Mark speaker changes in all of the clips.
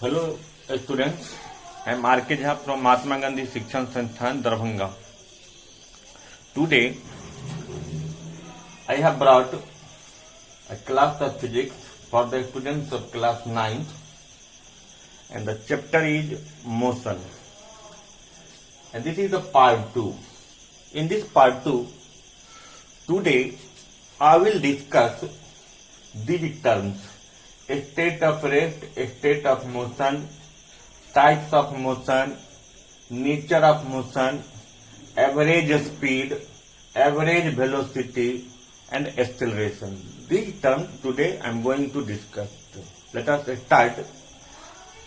Speaker 1: Hello students, I am R.K. Jha from Mahatma Gandhi Shikshan Sansthan, Darbhanga. Today I have brought a class of physics for the students of class 9th and the chapter is motion. And this is the part 2. In this part 2, today I will discuss these terms: a state of rest, a state of motion, types of motion, nature of motion, average speed, average velocity, and acceleration. These terms today I am going to discuss. Let us start.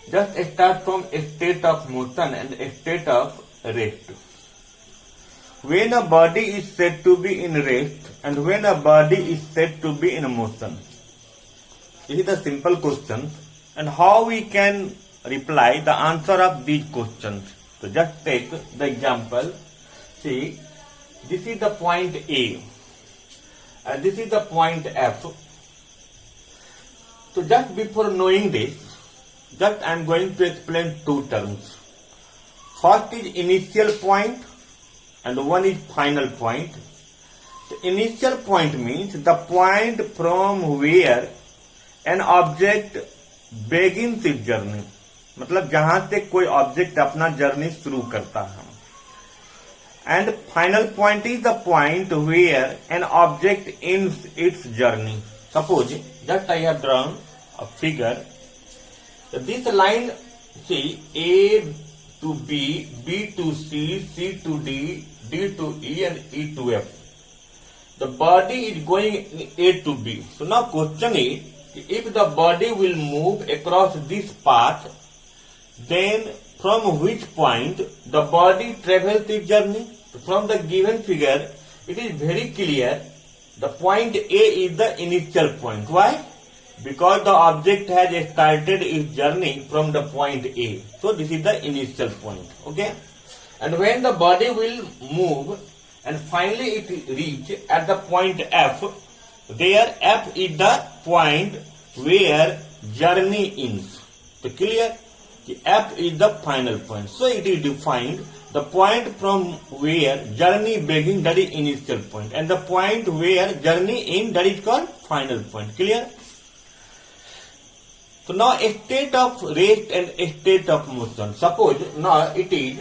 Speaker 1: Just start from a state of motion and a state of rest. When a body is said to be in rest and when a body is said to be in motion. This is the simple question, and how we can reply the answer of these questions. So just take the example. See, this is the point A and this is the point F. So just before knowing this, just I am going to explain two terms. First is initial point and one is final point. The initial point means the point from where an object begins its journey, मतलब जहां से कोई object अपना journey शुरू करता है. And final point is the point where an object ends its journey. Suppose just I have drawn a figure. This line, see, A to B, B to C, C to D, D to E, and E to F. The body is going A to B. So now question is, if the body will move across this path, then from which point the body travels its journey? From the given figure, it is very clear the point A is the initial point. Why? Because the object has started its journey from the point A. So this is the initial point. Okay? And when the body will move and finally it reach at the point F, there F is the point where journey ends. So clear? F is the final point. So it is defined the point from where journey begins, that is initial point, and the point where journey ends, that is called final point. Clear? So now a state of rest and a state of motion. Suppose now it is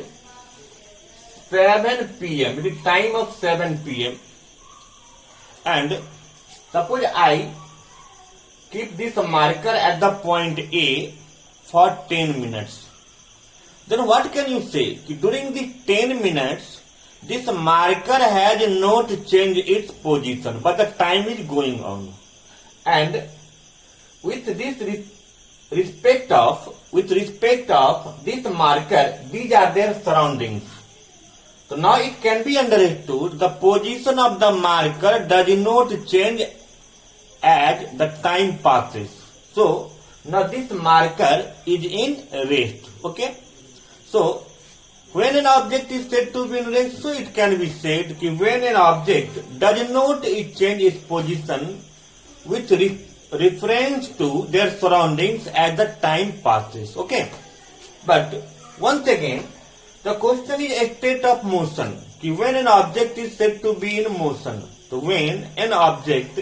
Speaker 1: 7 p.m. It is time of 7 p.m. and suppose I keep this marker at the point A for 10 minutes. Then what can you say? During the 10 minutes, this marker has not changed its position, but the time is going on. And with respect of this marker, these are their surroundings. So now it can be understood the position of the marker does not change as the time passes. So now this marker is in rest. Okay? So when an object is said to be in rest, so it can be said that when an object does not change its position with reference to their surroundings as the time passes. Okay? But once again, the question is a state of motion. When an object is said to be in motion. So when an object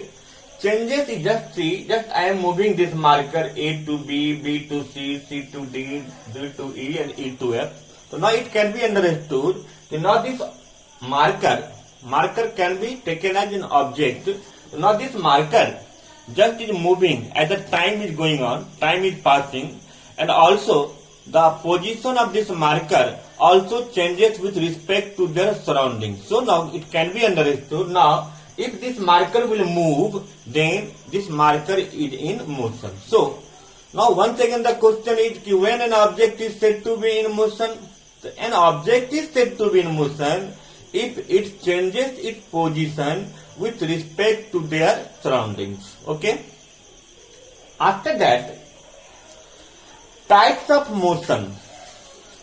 Speaker 1: changes, just I am moving this marker A to B, B to C, C to D, D to E, and E to F. So now it can be understood that now this marker can be taken as an object. So now this marker just is moving as the time is going on, time is passing, and also the position of this marker also changes with respect to their surroundings. So now it can be understood now, if this marker will move, then this marker is in motion. So now once again the question is, when an object is said to be in motion, an object is said to be in motion if it changes its position with respect to their surroundings. Okay? After that, types of motion.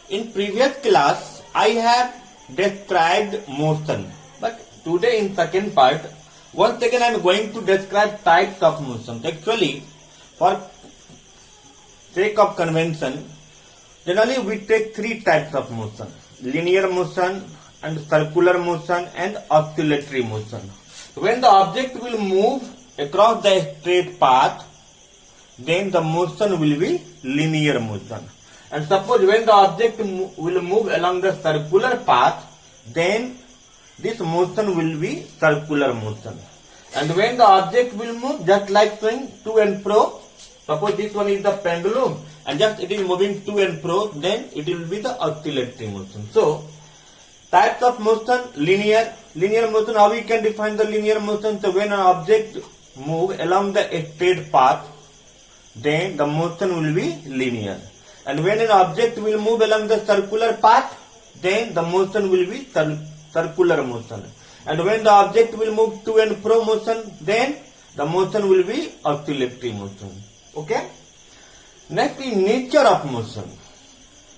Speaker 1: In previous class, I have described motion, but today in second part, once again I am going to describe types of motion. Actually, for sake of convention, generally we take three types of motion: linear motion and circular motion and oscillatory motion. When the object will move across the straight path, then the motion will be linear motion. And suppose when the object will move along the circular path, then this motion will be circular motion. And when the object will move just like swing to and fro, suppose this one is the pendulum and just it is moving to and fro, then it will be the oscillatory motion. So, types of motion: linear motion. How we can define the linear motion? So when an object move along the straight path, then the motion will be linear. And when an object will move along the circular path, then the motion will be circular motion. And when the object will move to and fro motion, then the motion will be oscillatory motion. Okay? Next is nature of motion.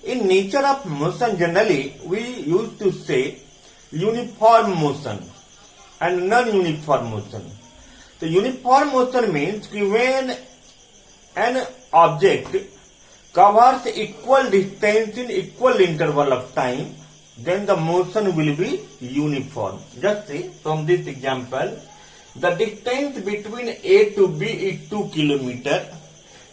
Speaker 1: In nature of motion, generally we used to say uniform motion and non-uniform motion. The uniform motion means when an object covers equal distance in equal interval of time, then the motion will be uniform. Just see from this example, the distance between A to B is 2 kilometer,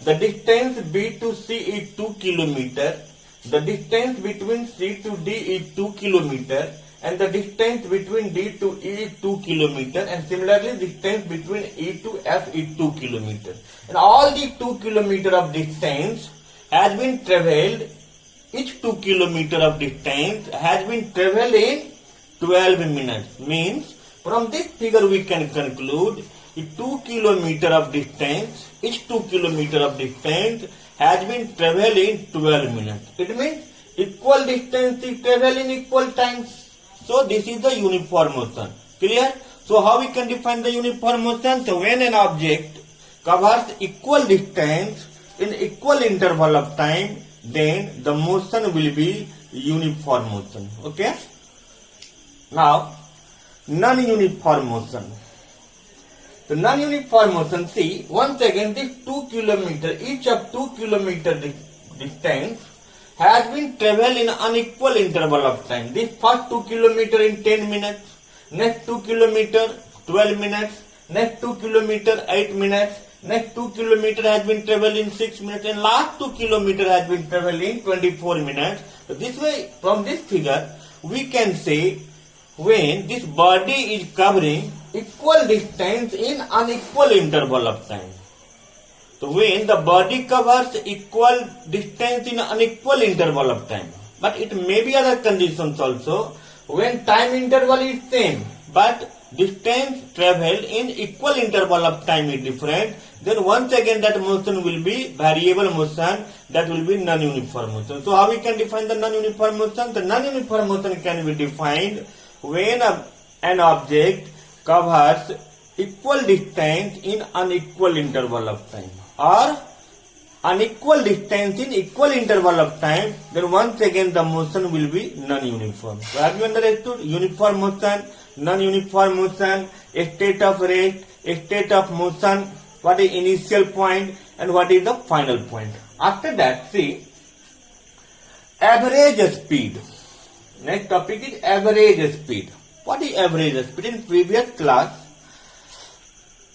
Speaker 1: the distance B to C is 2 kilometer, the distance between C to D is 2 kilometer, and the distance between D to E is 2 kilometer, and similarly distance between E to F is 2 kilometer. And all the 2 kilometer of distance has been travelled, each 2 kilometer of distance has been travelled in 12 minutes. Means from this figure we can conclude 2 kilometer of distance, each 2 kilometer of distance has been travelled in 12 minutes. It means equal distance is travelled in equal times. So this is the uniform motion. Clear? So how we can define the uniform motion? So when an object covers equal distance in equal interval of time, then the motion will be uniform motion. Okay? Now, non-uniform motion. The non-uniform motion, see, once again this 2 kilometer, each of 2 kilometer distance has been travelled in unequal interval of time. This first 2 kilometer in 10 minutes, next 2 kilometer 12 minutes, next 2 kilometer 8 minutes, next 2 kilometer has been travelled in 6 minutes, and last 2 kilometer has been travelled in 24 minutes. So this way, from this figure, we can say when this body is covering equal distance in unequal interval of time. So when the body covers equal distance in unequal interval of time, but it may be other conditions also, when time interval is same, but distance travelled in equal interval of time is different, then once again that motion will be variable motion, that will be non-uniform motion. So how we can define the non-uniform motion? The non-uniform motion can be defined when an object covers equal distance in unequal interval of time, or unequal distance in equal interval of time, then once again the motion will be non-uniform. So have you understood? Uniform motion, non-uniform motion, a state of rest, a state of motion, what is initial point and what is the final point. After that, see, average speed. Next topic is average speed. What is average speed? In previous class,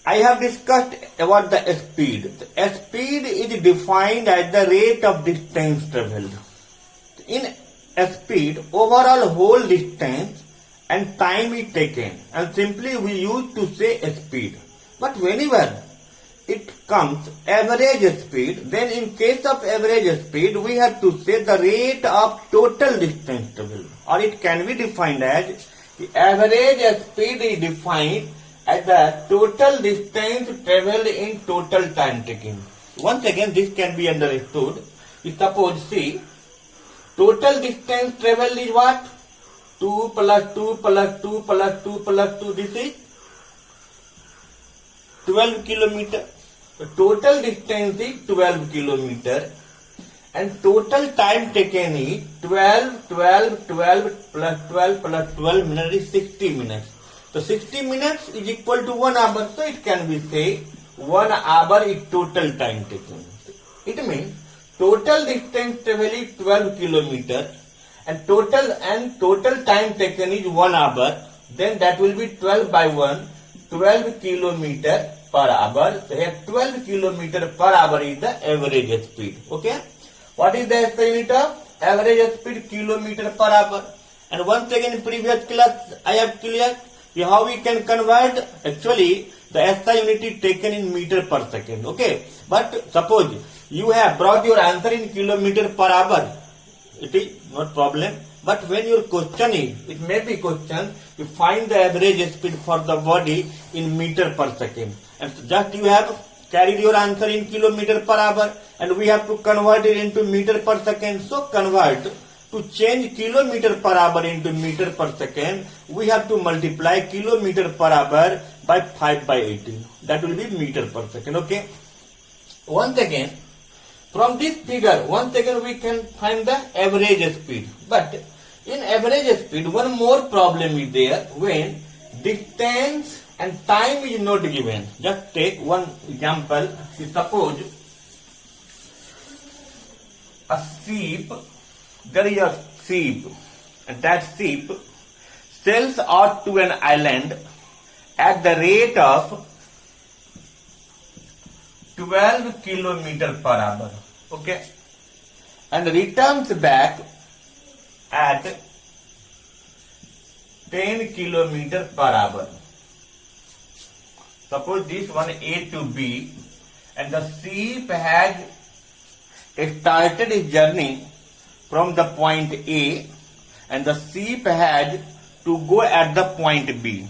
Speaker 1: I have discussed about the speed. The speed is defined as the rate of distance travelled. In speed, overall whole distance and time is taken, and simply we used to say speed. But whenever it comes average speed, then in case of average speed, we have to say the rate of total distance travelled, or it can be defined as the average speed is defined as the total distance travelled in total time taken. Once again, this can be understood. Suppose, see, total distance travelled is what? 2 plus 2 plus 2 plus 2 plus 2, this is 12 kilometer. The total distance is 12 kilometer, and total time taken is 12 plus 12 minutes is 60 minutes. So 60 minutes is equal to 1 hour. So it can be say 1 hour is total time taken. It means total distance travel is 12 kilometer and total time taken is 1 hour, then that will be 12 by 1, 12 kilometer per hour. So here 12 kilometer per hour is the average speed. Okay. What is the SI unit of average speed? Kilometer per hour. And once again in previous class I have cleared how we can convert. Actually the SI unit is taken in meter per second. Okay. But suppose you have brought your answer in kilometer per hour, it is not problem. But when your question is, it may be question, you find the average speed for the body in meter per second. And just you have carried your answer in kilometer per hour and we have to convert it into meter per second. So convert, to change kilometer per hour into meter per second, we have to multiply kilometer per hour by 5 by 18. That will be meter per second. Okay. Once again, from this figure, once again we can find the average speed. But in average speed, one more problem is there when distance and time is not given. Just take one example. Suppose a sheep, there is a sheep, and that sheep sails out to an island at the rate of 12 kilometer per hour. Okay. And returns back at 10 kilometer per hour. Suppose this one A to B and the sheep has started its journey from the point A and the sheep had to go at the point B.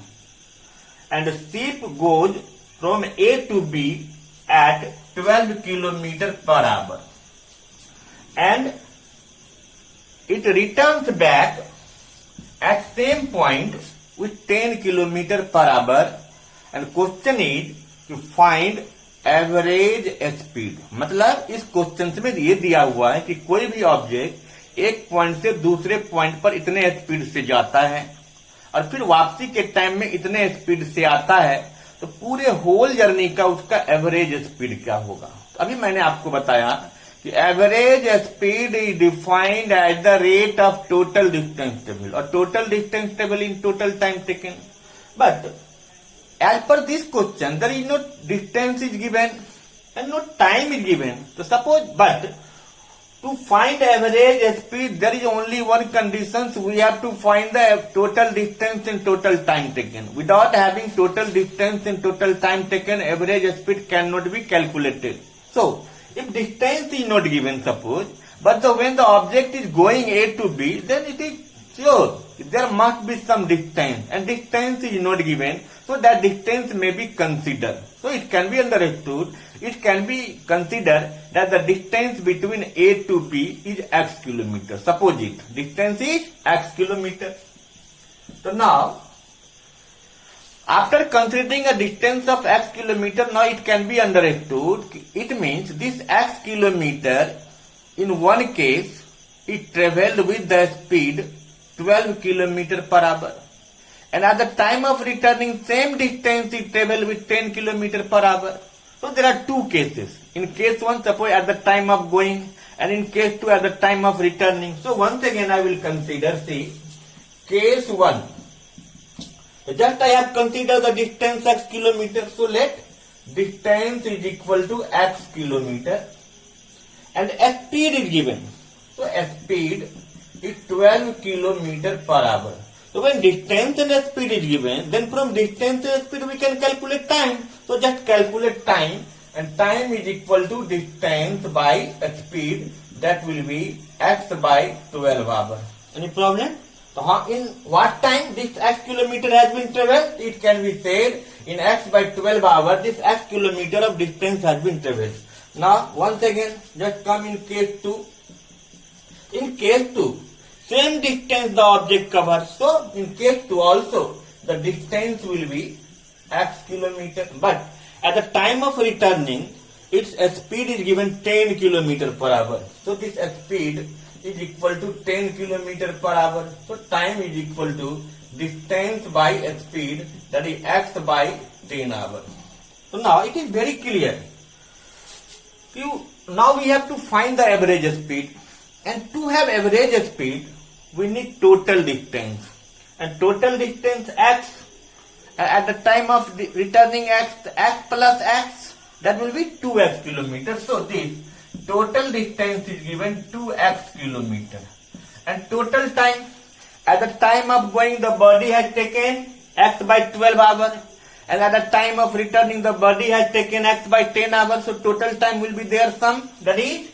Speaker 1: And the sheep goes from A to B at 12 kilometer per hour. And it returns back at same point with 10 kilometer per hour. And question is to find average speed. मतलब इस question में ये दिया हुआ है कि कोई भी ऑब्जेक्ट एक पॉइंट से दूसरे पॉइंट पर इतने स्पीड से जाता है और फिर वापसी के टाइम में इतने स्पीड से आता है, तो पूरे होल जर्नी का उसका एवरेज स्पीड क्या होगा. अभी मैंने आपको बताया कि average speed is defined as the rate of total distance टेबल और टोटल डिस्टेंस टेबल in total time taken. But as per this question, there is no distance is given and no time is given. So suppose, but to find average speed, there is only one condition. So we have to find the total distance and total time taken. Without having total distance and total time taken, average speed cannot be calculated. So if distance is not given, suppose, but when the object is going A to B, then it is sure there must be some distance, and distance is not given, so that distance may be considered. So it can be understood, it can be considered that the distance between A to B is x kilometer. Suppose it distance is x kilometer. So now, after considering a distance of x kilometer, now it can be understood. It means this x kilometer, in one case, it travelled with the speed 12 kilometer per hour. And at the time of returning, same distance it travelled with 10 kilometer per hour. So there are two cases. In case one, suppose at the time of going, and in case two, at the time of returning. So once again I will consider, see, case one. Just I have considered the distance x kilometer. So let distance is equal to x kilometer and speed is given. So speed is 12 kilometer per hour. So when distance and speed is given, then from distance and speed we can calculate time. So just calculate time, and time is equal to distance by speed, that will be x by 12 hour. Any problem? So in what time this x kilometer has been travelled? It can be said in x by 12 hour this x kilometer of distance has been travelled. Now once again just come in case 2. In case 2, same distance the object covers. So in case 2 also the distance will be x kilometer. But at the time of returning, its speed is given 10 kilometer per hour. So this speed is equal to 10 kilometer per hour. So time is equal to distance by speed, that is x by 10 hours. So now it is very clear. You now we have to find the average speed, and to have average speed we need total distance, and total distance x at the time of returning x plus x, that will be 2x kilometers. So this total distance is given 2x kilometer, and total time at the time of going the body has taken x by 12 hours, and at the time of returning the body has taken x by 10 hours. So total time will be there sum, that is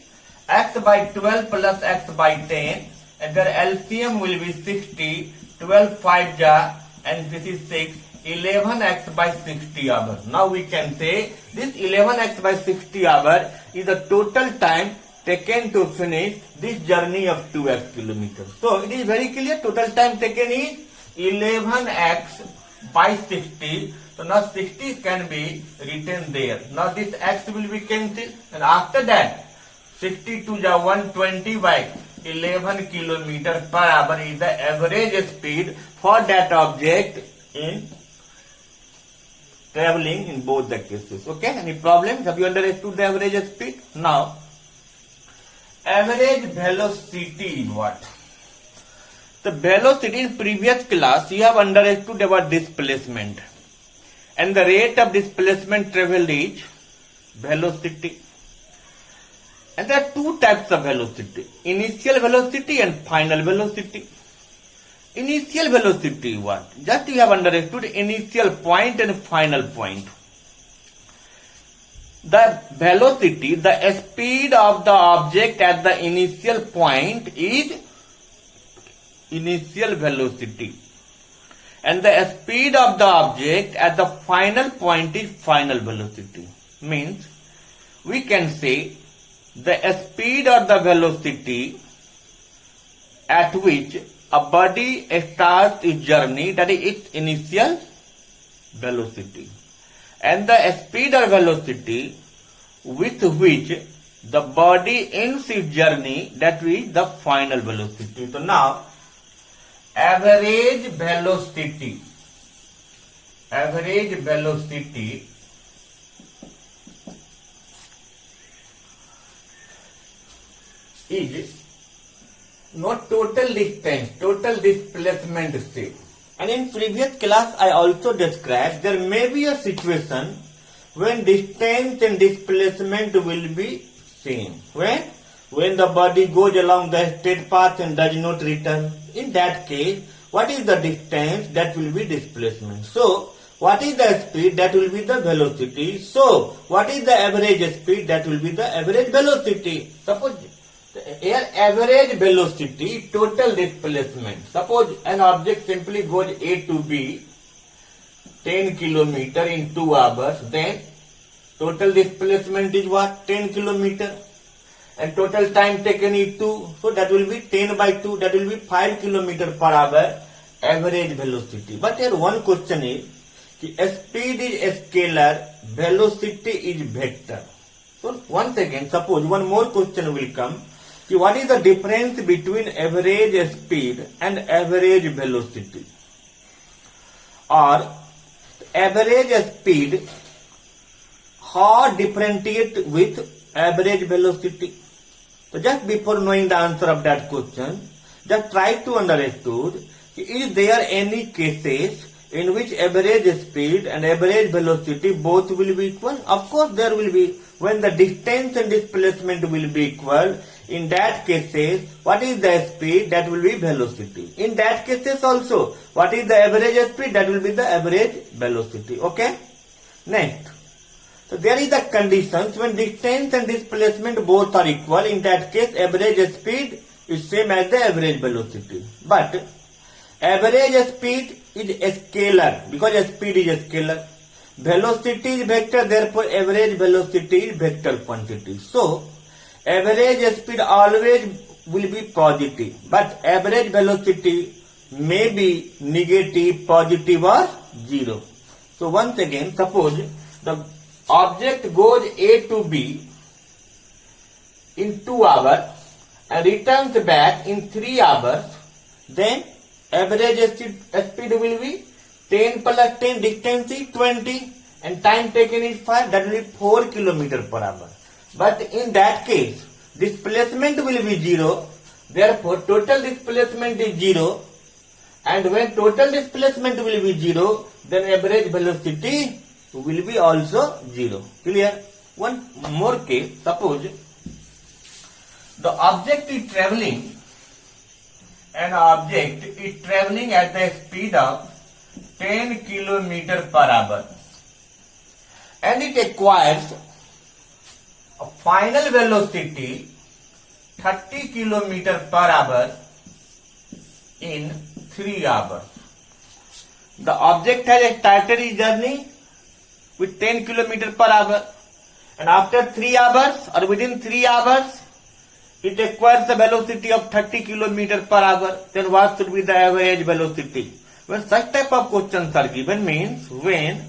Speaker 1: x by 12 plus x by 10, and their LCM will be 60, 12 5 ja, and this is 6, 11x by 60 hours. Now we can say this 11x by 60 hours is the total time taken to finish this journey of 2x kilometers. So it is very clear, total time taken is 11x by 60. So now 60 can be written there. Now this x will be cancelled, and after that 62 is 120 by 11 kilometers per hour is the average speed for that object in traveling in both the cases. Okay, any problems? Have you understood the average speed? Now, average velocity is what? The velocity in previous class you have understood about displacement, and the rate of displacement traveled is velocity. And there are two types of velocity, initial velocity and final velocity. Initial velocity is what? Just you have understood initial point and final point. The velocity, the speed of the object at the initial point is initial velocity, and the speed of the object at the final point is final velocity. Means we can say the speed or the velocity at which a body starts its journey, that is its initial velocity, and the speed or velocity with which the body ends its journey, that is the final velocity. So now average velocity is not total distance, total displacement state. And in previous class I also described there may be a situation when distance and displacement will be same. When the body goes along the straight path and does not return. In that case, what is the distance? That will be displacement. So, what is the speed? That will be the velocity. So, what is the average speed? That will be the average velocity. Suppose here average velocity, total displacement. Suppose an object simply goes A to B 10 km in 2 hours, then total displacement is what? 10 km. And total time taken is 2. So that will be 10 by 2, that will be 5 km per hour average velocity. But here one question is, speed is scalar, velocity is vector. So once again, suppose one more question will come. What is the difference between average speed and average velocity? Or average speed, how differentiate with average velocity? So just before knowing the answer of that question, just try to understand, is there any cases in which average speed and average velocity both will be equal? Of course there will be. When the distance and displacement will be equal, in that cases, what is the speed? That will be velocity. In that cases also, what is the average speed? That will be the average velocity. Okay? Next. So there is the conditions when distance and displacement both are equal. In that case, average speed is same as the average velocity. But average speed is scalar because speed is scalar. Velocity is vector, therefore average velocity is vector quantity. So average speed always will be positive, but average velocity may be negative, positive or zero. So once again, suppose the object goes A to B in 2 hours and returns back in 3 hours, then average speed will be 10 plus 10, distance is 20 and time taken is 5, that will be 4 km per hour. but in that case displacement will be 0, therefore total displacement is 0, and when total displacement will be 0, then average velocity will be also 0. Clear? One more case, suppose the object is traveling, an object is traveling at the speed of 10 km per hour, and it acquires a final velocity 30 km per hour in 3 hours. The object has started its journey with 10 km per hour, and after 3 hours or within 3 hours it acquires the velocity of 30 km per hour. Then what should be the average velocity? When such type of questions are given, means when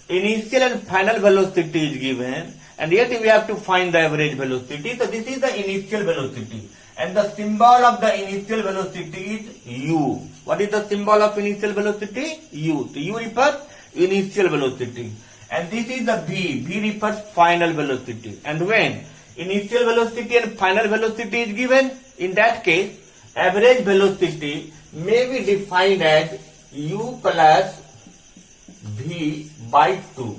Speaker 1: initial and final velocity is given and yet we have to find the average velocity. So this is the initial velocity, and the symbol of the initial velocity is u. What is the symbol of initial velocity? U. So u refers initial velocity, and this is the v. V refers final velocity. And when initial velocity and final velocity is given, in that case average velocity may be defined as u plus v by 2.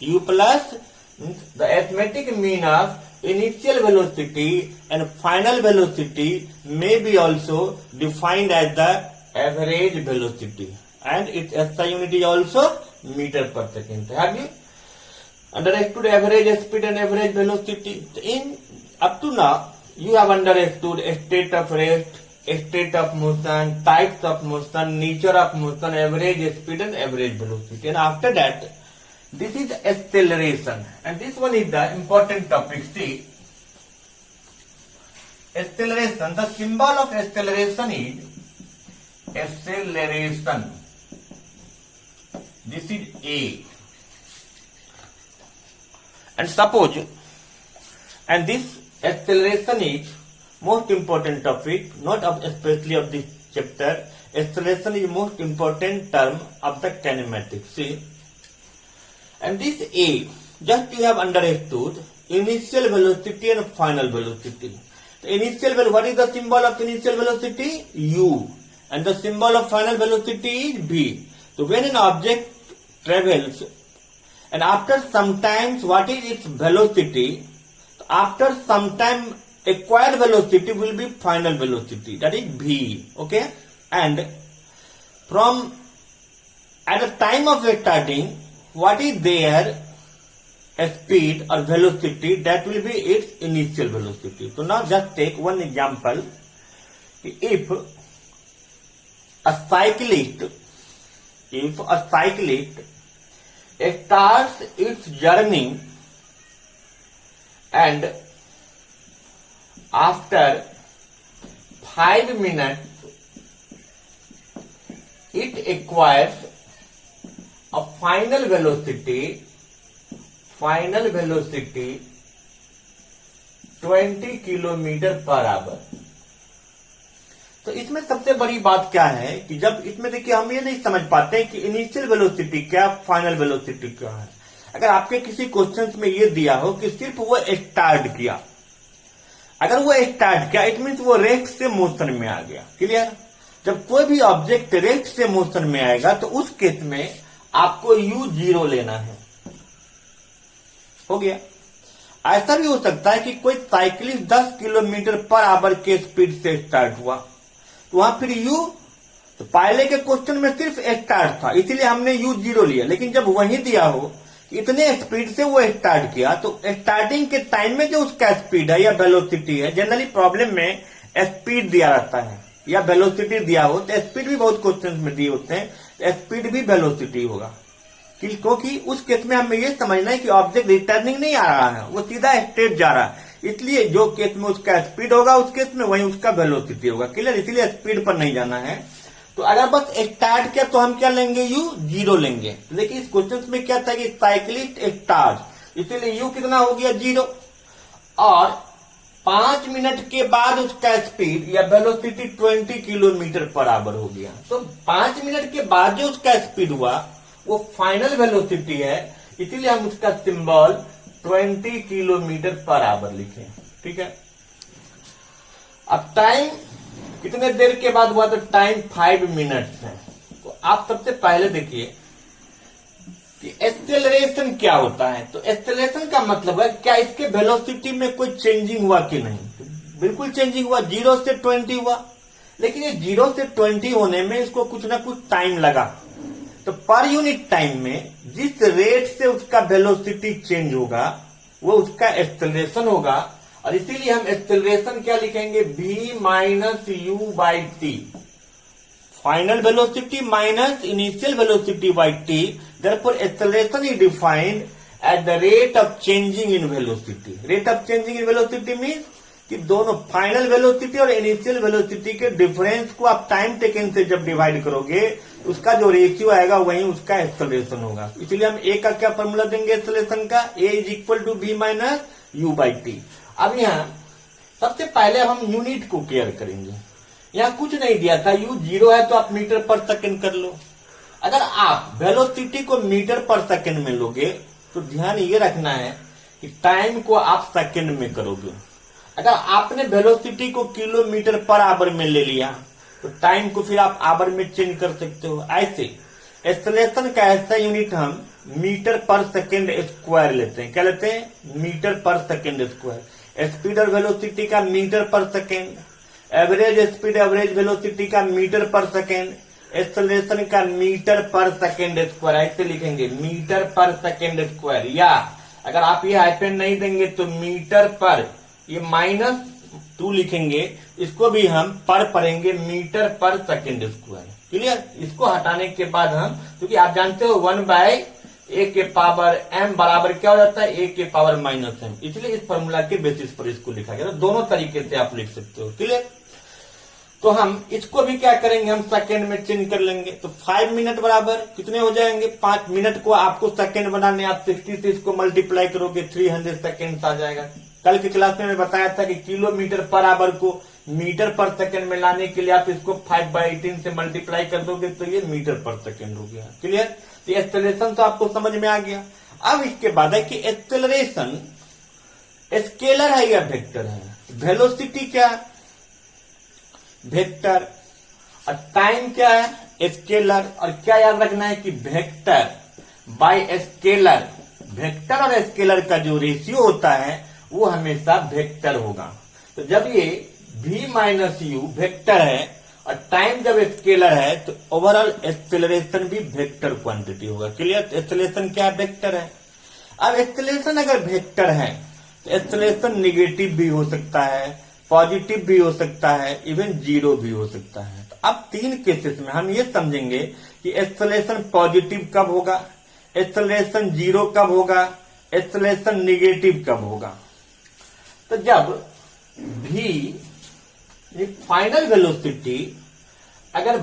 Speaker 1: U plus means the arithmetic mean of initial velocity and final velocity may be also defined as the average velocity, and its SI unit is also meter per second. Have you understood average speed and average velocity? In up to now you have understood a state of rest, a state of motion, types of motion, nature of motion, average speed and average velocity. And after that, this is acceleration, and this one is the important topic. See, acceleration, the symbol of acceleration is acceleration. This is A. And suppose, and this acceleration is most important topic, not of especially of this chapter. Acceleration is most important term of the kinematics. See, and this A, just you have understood initial velocity and final velocity. The initial velocity, what is the symbol of initial velocity? U, and the symbol of final velocity is V. So when an object travels, and after some time, what is its velocity? After some time, acquired velocity will be final velocity, that is v. Okay, and from at the time of starting, what is their speed or velocity, that will be its initial velocity. So now just take one example. If a cyclist starts its journey and after 5 minutes it acquires a final velocity 20 kilometre per hour. तो इसमें सबसे बड़ी बात क्या है कि जब इसमें देखिए हम ये नहीं समझ पाते कि इनिशियल वेलोसिटी क्या, फाइनल वेलोसिटी क्या है. अगर आपके किसी क्वेश्चन में ये दिया हो कि सिर्फ वो स्टार्ट किया, अगर वो स्टार्ट किया इट मीन्स वो रेस्ट से मोशन में आ गया. क्लियर? जब कोई भी ऑब्जेक्ट रेस्ट से मोशन में आएगा तो उस केस में आपको u0 लेना है. हो गया. ऐसा भी हो सकता है कि कोई साइकिलिस्ट 10 किलोमीटर पर आवर के स्पीड से स्टार्ट हुआ, तो वहां फिर u, तो पहले के क्वेश्चन में सिर्फ स्टार्ट था इसलिए हमने u0 लिया. लेकिन जब वही दिया हो इतने स्पीड से वो स्टार्ट किया, तो स्टार्टिंग के टाइम में जो उसका स्पीड है या वेलोसिटी है, जनरली प्रॉब्लम में स्पीड दिया रहता है या वेलोसिटी दिया हो, तो स्पीड भी बहुत क्वेश्चन में दिए होते हैं, तो स्पीड भी वेलोसिटी होगा. क्योंकि उस केस में हमें ये समझना है कि ऑब्जेक्ट रिटर्निंग नहीं आ रहा है, वो सीधा स्ट्रेट जा रहा है. इसलिए जो केस में उसका स्पीड होगा उस केस में वही उसका वेलोसिटी होगा. क्लियर? इसलिए स्पीड पर नहीं जाना है. तो अगर बस स्टार्ट किया तो हम क्या लेंगे? u0 लेंगे. देखिए इस क्वेश्चन में क्या था कि साइकिलिस्ट स्टार्ट, इसीलिए u कितना हो गया? 0. और 5 मिनट के बाद उसका स्पीड या वेलोसिटी 20 किलोमीटर पर आवर हो गया. तो 5 मिनट के बाद जो उसका स्पीड हुआ वो फाइनल वेलोसिटी है, इसीलिए हम उसका सिंबल 20 किलोमीटर पर आवर लिखे, ठीक है। अब टाइम कितने देर के बाद हुआ, तो टाइम 5 मिनट्स है। तो आप सबसे पहले देखिए कि एक्सेलरेशन क्या होता है। तो एक्सेलरेशन का मतलब है क्या इसके वेलोसिटी में कोई चेंजिंग हुआ कि नहीं। तो बिल्कुल चेंजिंग हुआ, 0 से 20 हुआ। लेकिन ये 0 से 20 होने में इसको कुछ ना कुछ टाइम लगा। तो पर यूनिट टाइम में जिस रेट से उसका वेलोसिटी चेंज होगा वो उसका एक्सेलरेशन होगा। और इसीलिए हम एक्सेलरेशन क्या लिखेंगे, v minus u by T, final velocity minus initial velocity by T. Therefore acceleration is defined at the rate of changing in velocity. Rate of changing in velocity means कि दोनों final velocity और initial velocity के difference को आप time taken से जब divide करोगे उसका जो रेशियो आएगा वही उसका एक्सेलरेशन होगा। इसलिए हम ए का क्या फॉर्मूला देंगे एक्सेलरेशन का, a is equal to v minus u by t. अब यहाँ सबसे पहले हम यूनिट को केयर करेंगे। यहाँ कुछ नहीं दिया था, u 0 है तो आप मीटर पर सेकंड कर लो। अगर आप वेलोसिटी को मीटर पर सेकंड में लोगे तो ध्यान ये रखना है कि टाइम को आप सेकंड में करोगे। अगर आपने वेलोसिटी को किलोमीटर पर आवर में ले लिया तो टाइम को फिर आप आवर में चेंज कर सकते हो। ऐसे एक्सेलरेशन का ऐसा यूनिट हम मीटर पर सेकंड स्क्वायर लेते हैं। क्या लेते हैं, मीटर पर सेकंड स्क्वायर। स्पीड और वेलोसिटी का मीटर पर second, average speed average velocity का मीटर पर सेकंड, एक्सेलरेशन का मीटर पर सेकंड स्क्वायर। ऐसे लिखेंगे मीटर पर सेकंड स्क्वायर। या अगर आप ये हाइफन नहीं देंगे तो मीटर पर, ये -2 लिखेंगे, इसको भी हम पर पढ़ेंगे मीटर पर सेकंड स्क्वायर। क्लियर। इसको हटाने के बाद हम, क्योंकि आप जानते हो 1/a के पावर m बराबर क्या हो जाता है, a के पावर -m, इसलिए इस फॉर्मूला के बेसिस पर इसको लिखा गया। तो दोनों तरीके से आप लिख सकते हो। क्लियर। तो हम इसको भी क्या करेंगे, हम सेकंड में चेंज कर लेंगे। तो 5 मिनट बराबर कितने हो जाएंगे, 5 मिनट को आपको सेकंड बनाने, आप 60 से इसको मल्टीप्लाई करोगे 300 सेकंड आ जाएगा। कल की क्लास में मैं बताया था कि किलोमीटर पर आवर को मीटर पर सेकंड में लाने के लिए आप इसको 5/18 से मल्टीप्लाई कर दोगे तो ये मीटर पर सेकंड हो गया। क्लियर। तो एक्सेलरेशन तो आपको समझ में आ गया। अब इसके बाद है कि एक्सेलरेशन स्केलर है या वेक्टर है। वेलोसिटी क्या है, वेक्टर, और टाइम क्या है, स्केलर। और क्या याद रखना है कि वेक्टर बाय स्केलर, वेक्टर और स्केलर का जो रेशियो होता है वो हमेशा वेक्टर होगा। तो जब ये v माइनस यू वेक्टर है और टाइम जब स्केलर है तो ओवरऑल एक्सेलरेशन भी वेक्टर क्वांटिटी होगा। क्लियर। एक्सेलरेशन क्या वेक्टर है। अब एक्सेलरेशन अगर वेक्टर है तो एक्सेलरेशन निगेटिव भी हो सकता है, पॉजिटिव भी हो सकता है, इवन 0 भी हो सकता है। तो अब 3 केसेस में हम ये समझेंगे कि एक्सेलरेशन पॉजिटिव कब होगा, एक्सेलरेशन 0 कब होगा, एक्सेलरेशन निगेटिव कब होगा। तो जब v फाइनल वेलोसिटी अगर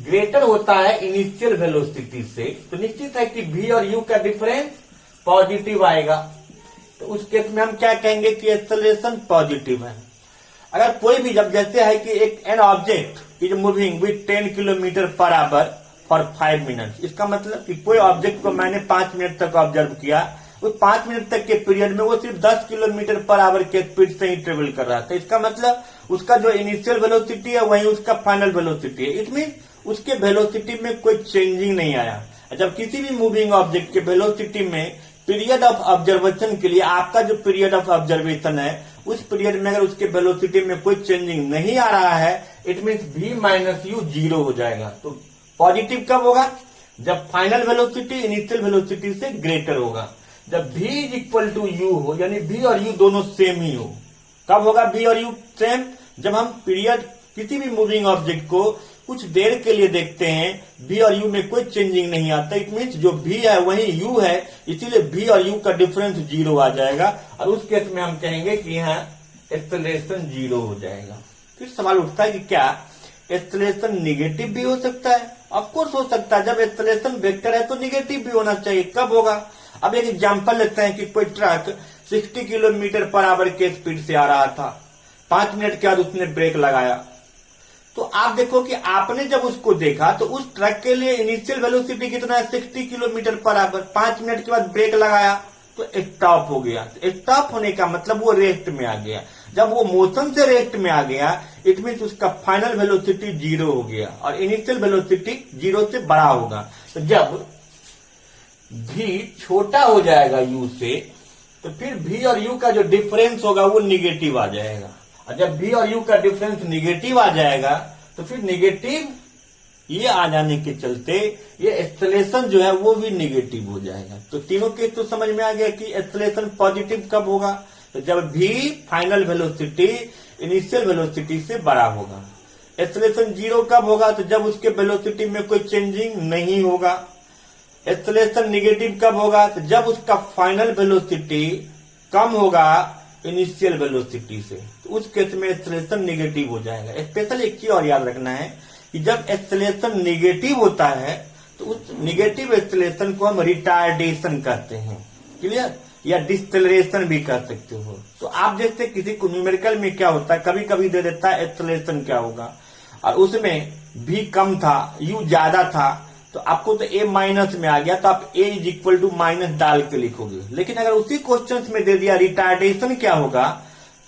Speaker 1: ग्रेटर होता है इनिशियल वेलोसिटी से तो निश्चित है कि v और u का डिफरेंस पॉजिटिव आएगा। तो उस केस में हम क्या कहेंगे कि एक्सेलरेशन पॉजिटिव है। अगर कोई भी, जब जैसे है कि एक an object is moving with 10 kilometre per hour for 5 minute, इसका मतलब कि कोई ऑब्जेक्ट को मैंने 5 मिनट तक ऑब्जर्व किया, उस 5 मिनट तक के पीरियड में वो सिर्फ 10 किलोमीटर पर आवर के स्पीड से ही ट्रेवल कर रहा था। इसका मतलब उसका जो इनिशियल वेलोसिटी है वही उसका फाइनल वेलोसिटी है। इट मीन उसके वेलोसिटी में कोई चेंजिंग नहीं आया। जब किसी भी मूविंग ऑब्जेक्ट के वेलोसिटी में पीरियड ऑफ ऑब्जर्वेशन के लिए, आपका जो पीरियड ऑफ ऑब्जर्वेशन है उस पीरियड में अगर उसके वेलोसिटी में कोई चेंजिंग नहीं आ रहा है, it mean v minus u 0 हो जाएगा। तो पॉजिटिव कब होगा, जब फाइनल वेलोसिटी इनिशियल वेलोसिटी से ग्रेटर होगा। जब v is equal to u हो, यानी v और u दोनों सेम ही हो। कब होगा v और u सेम, जब हम पीरियड किसी भी मूविंग ऑब्जेक्ट को कुछ देर के लिए देखते हैं, v और u में कोई चेंजिंग नहीं आता, इट मीन्स जो v है वही u है, इसीलिए v और u का डिफरेंस 0 आ जाएगा। और उस केस में हम कहेंगे कि यहाँ एक्सेलरेशन 0 हो जाएगा। फिर सवाल उठता है कि क्या एक्सेलरेशन निगेटिव भी हो सकता है। ऑफकोर्स हो सकता है। जब एक्सेलरेशन वेक्टर है तो निगेटिव भी होना चाहिए। कब होगा, अब एक एग्जांपल लेते हैं कि कोई ट्रक 60 किलोमीटर पर आवर के स्पीड से आ रहा था, 5 मिनट के बाद उसने ब्रेक लगाया। तो आप देखो कि आपने जब उसको देखा तो उस ट्रक के लिए इनिशियल वेलोसिटी कितना है, 60 किलोमीटर पर आवर। 5 मिनट के बाद ब्रेक लगाया तो स्टॉप हो गया। स्टॉप होने का मतलब वो रेस्ट में आ गया। जब वो मोशन से रेस्ट में आ गया, इट मीन उसका फाइनल वेलोसिटी 0 हो गया और इनिशियल वेलोसिटी 0 से बड़ा होगा। तो जब v छोटा हो जाएगा u से, तो फिर v और u का जो डिफरेंस होगा वो निगेटिव आ जाएगा। और जब v और u का डिफरेंस निगेटिव आ जाएगा, तो फिर निगेटिव ये आ जाने के चलते ये एक्सेलरेशन जो है वो भी निगेटिव हो जाएगा। तो तीनों केस तो समझ में आ गया कि एक्सेलरेशन पॉजिटिव कब होगा, तो जब v final velocity initial velocity से बड़ा होगा। एक्सेलरेशन 0 कब होगा, तो जब उसके वेलोसिटी में कोई चेंजिंग नहीं होगा। एक्सेलरेशन निगेटिव कब होगा, तो जब उसका फाइनल वेलोसिटी कम होगा इनिशियल वेलोसिटी से, तो उस केस में एक्सेलरेशन निगेटिव हो जाएगा। स्पेशल एक चीज और याद रखना है कि जब एक्सेलरेशन निगेटिव होता है तो उस निगेटिव एक्सेलरेशन को हम रिटार्डेशन कहते हैं। क्लियर, या डिसेलरेशन भी कह सकते हो। तो आप देखते किसी को न्यूमेरिकल में क्या होता है, कभी कभी दे देता है एक्सेलरेशन क्या होगा और उसमें v कम था u ज्यादा था, तो आपको तो a माइनस में आ गया, तो आप a is equal to minus डाल के लिखोगे। लेकिन अगर उसी क्वेश्चन में दे दिया रिटार्डेशन क्या होगा,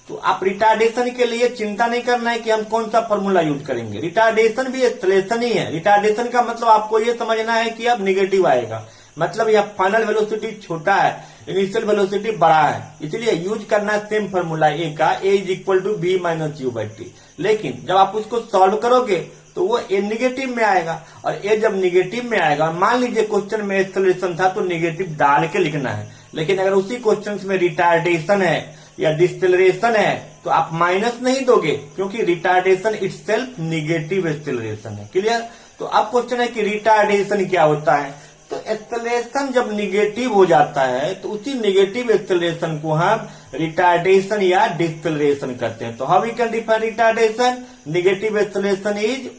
Speaker 1: तो आप रिटार्डेशन के लिए चिंता नहीं करना है कि हम कौन सा फॉर्मूला यूज करेंगे। रिटार्डेशन भी एक्सेलरेशन ही है। रिटार्डेशन का मतलब आपको ये समझना है कि अब निगेटिव आएगा, मतलब यह फाइनल वेलोसिटी छोटा है, इनिशियल वेलोसिटी बड़ा है, इसलिए यूज करना है सेम फॉर्मूला ए का, a is equal to v minus u by t. लेकिन जब आप उसको सॉल्व करोगे तो वो a निगेटिव में आएगा, और a जब निगेटिव में आएगा, मान लीजिए क्वेश्चन में एक्सेलरेशन था तो निगेटिव डाल के लिखना है। लेकिन अगर उसी क्वेश्चन में रिटार्डेशन है या डिसेलरेशन है तो आप माइनस नहीं दोगे, क्योंकि रिटार्डेशन इटसेल्फ निगेटिव एक्सेलरेशन है। क्लियर। तो अब क्वेश्चन है कि रिटार्डेशन क्या होता है। तो एक्सेलरेशन जब निगेटिव हो जाता है तो उसी निगेटिव एक्सेलरेशन को हम रिटार्डेशन या डिसेलरेशन कहते हैं। तो how we can define retardation, negative acceleration is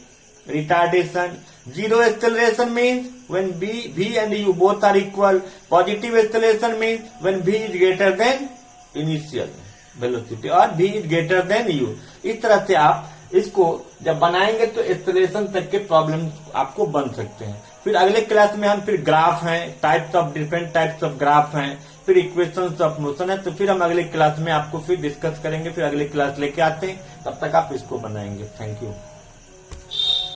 Speaker 1: retardation. Zero acceleration means when v and u both are equal. Positive acceleration means when v is greater than initial velocity और v is greater than u. इस तरह से आप इसको जब बनाएंगे तो acceleration तक के प्रॉब्लम आपको बन सकते हैं। फिर अगले क्लास में हम फिर ग्राफ हैं, types of different types of graph हैं, फिर इक्वेशंस ऑफ मोशन है। तो फिर हम अगले क्लास में आपको फिर डिस्कस करेंगे, फिर अगले क्लास लेके आते हैं, तब तक आप इसको बनाएंगे। Thank you.